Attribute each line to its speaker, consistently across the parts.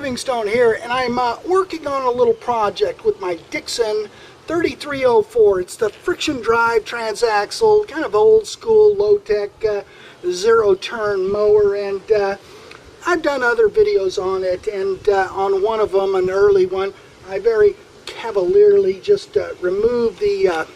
Speaker 1: Livingstone here, and I'm working on a little project with my Dixon 3304. It's the friction drive transaxle, kind of old school, low-tech, zero-turn mower, and I've done other videos on it, and on one of them, an early one, I very cavalierly just removed the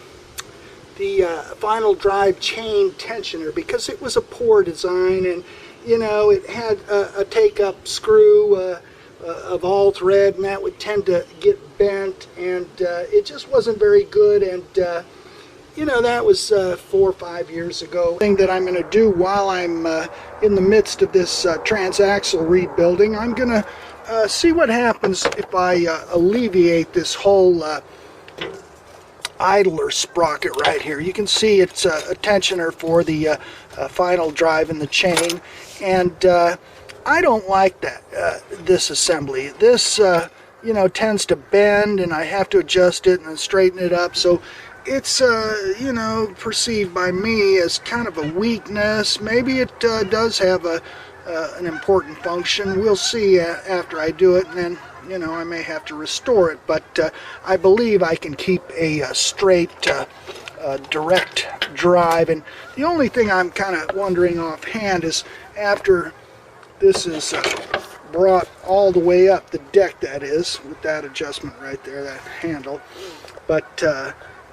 Speaker 1: final drive chain tensioner because it was a poor design, and you know, it had a take-up screw of all thread, and that would tend to get bent, and it just wasn't very good. And you know, that was 4 or 5 years ago. The thing that I'm going to do while I'm in the midst of this transaxle rebuilding, I'm going to see what happens if I alleviate this whole idler sprocket right here. You can see it's a tensioner for the final drive in the chain, and I don't like that this assembly. This you know, tends to bend, and I have to adjust it and then straighten it up, so it's you know, perceived by me as kind of a weakness. Maybe it does have an important function. We'll see after I do it, and then you know, I may have to restore it, but I believe I can keep a straight direct drive. And the only thing I'm kind of wondering offhand is, after this is brought all the way up the deck, that is, with that adjustment right there, that handle, but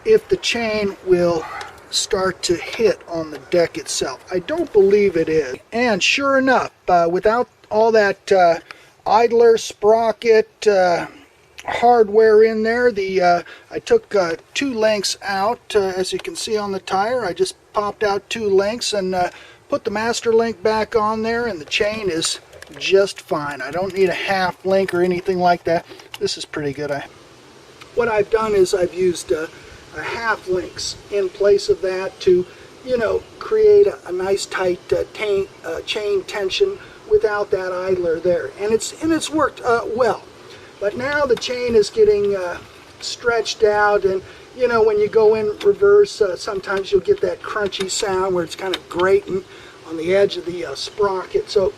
Speaker 1: if the chain will start to hit on the deck itself. I don't believe it is. And sure enough, without all that idler sprocket hardware in there, I took 2 links out, as you can see on the tire. I just popped out 2 links and put the master link back on there, and the chain is just fine. I don't need a half link or anything like that. This is pretty good. What I've done is I've used a half links in place of that to, you know, create a nice tight chain tension without that idler there, and it's worked well. But now the chain is getting stretched out, and you know, when you go in reverse, sometimes you'll get that crunchy sound where it's kind of grating on the edge of the sprocket. So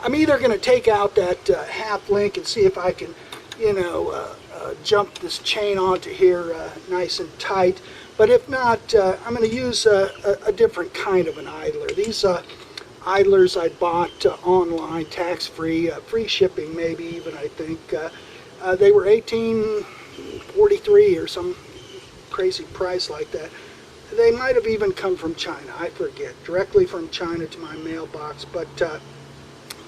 Speaker 1: I'm either going to take out that half link and see if I can, you know, jump this chain onto here nice and tight. But if not, I'm going to use a different kind of an idler. These idlers I bought online, tax-free, free shipping maybe even, I think. They were $18.43 or some crazy price like that. They might have even come from China, I forget, directly from China to my mailbox, but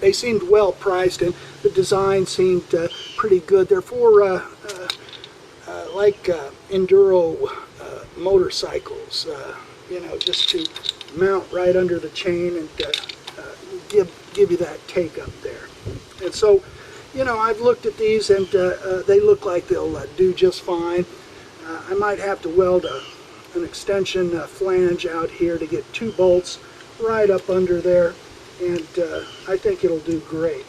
Speaker 1: they seemed well priced, and the design seemed pretty good. They're for like enduro motorcycles, you know, just to mount right under the chain and give you that take up there. And so, you know, I've looked at these, and they look like they'll do just fine. I might have to weld an extension flange out here to get 2 bolts right up under there, and I think it'll do great.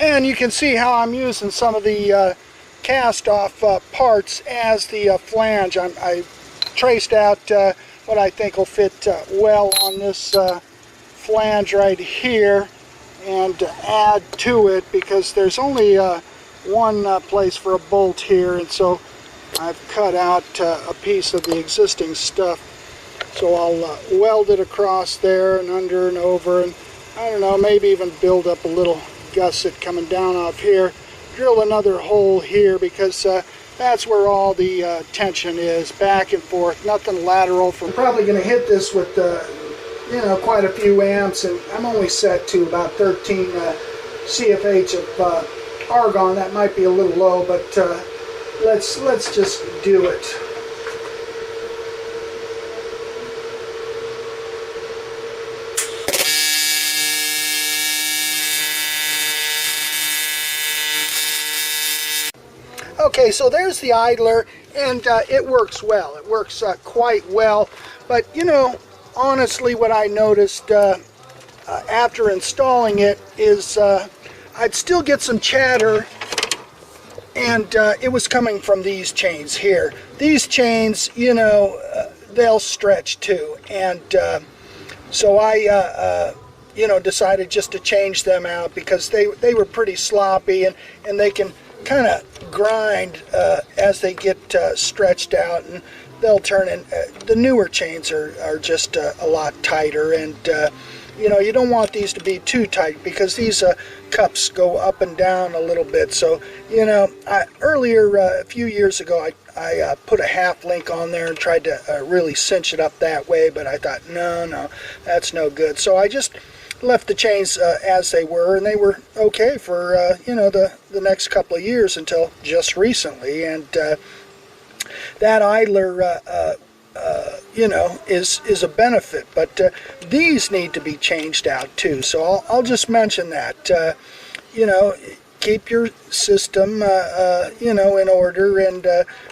Speaker 1: And you can see how I'm using some of the cast-off parts as the flange. I traced out what I think will fit well on this flange right here, and add to it, because there's only one place for a bolt here, and so I've cut out a piece of the existing stuff. So I'll weld it across there and under and over, and I don't know, maybe even build up a little gusset coming down off here. Drill another hole here, because that's where all the tension is, back and forth, nothing lateral. I'm probably going to hit this with you know, quite a few amps, and I'm only set to about 13 CFH of argon. That might be a little low, but let's just do it. Okay, so there's the idler, and it works well. It works quite well, but you know, honestly, what I noticed after installing it is I'd still get some chatter, and it was coming from these chains here. These chains, you know, they'll stretch too, and so I you know, decided just to change them out because they were pretty sloppy, and they can kind of grind as they get stretched out, and they'll turn in. The newer chains are just a lot tighter, and you know, you don't want these to be too tight because these cups go up and down a little bit. So, you know, earlier, a few years ago, I put a half link on there and tried to really cinch it up that way, but I thought, no, that's no good. So I just left the chains as they were, and they were okay for, you know, the next couple of years until just recently. And that idler, you know, is a benefit, but these need to be changed out too. So I'll just mention that. You know, keep your system, you know, in order, and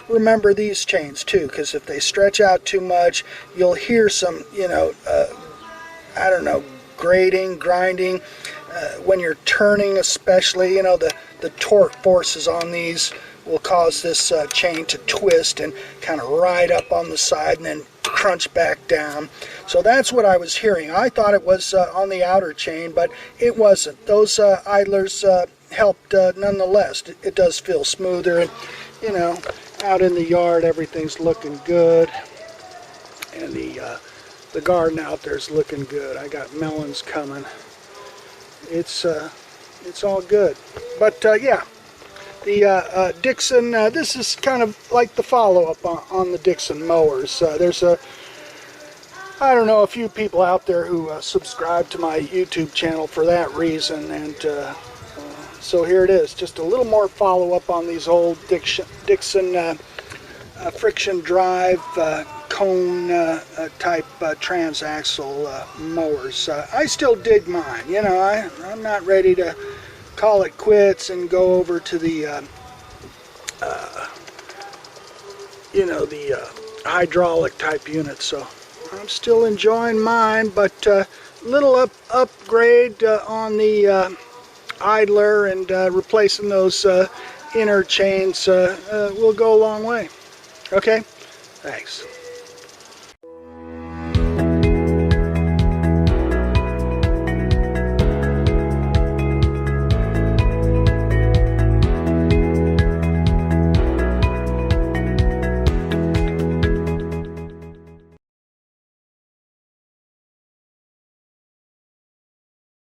Speaker 1: remember these chains too, because if they stretch out too much, you'll hear some, you know, I don't know, grating, grinding, when you're turning especially. You know, the torque forces on these will cause this chain to twist and kind of ride up on the side and then crunch back down. So that's what I was hearing. I thought it was on the outer chain, but it wasn't. Those idlers helped nonetheless. It does feel smoother, and you know, out in the yard everything's looking good, and the garden out there's looking good. I got melons coming. It's all good. But yeah, the Dixon, this is kind of like the follow-up on the Dixon mowers. There's I don't know, a few people out there who subscribe to my YouTube channel for that reason, and so here it is, just a little more follow-up on these old Dixon friction drive cone type transaxle mowers. I still dig mine. You know, I'm not ready to call it quits and go over to the you know, the hydraulic type unit. So I'm still enjoying mine, but little upgrade on the idler, and replacing those inner chains will go a long way. Okay, thanks.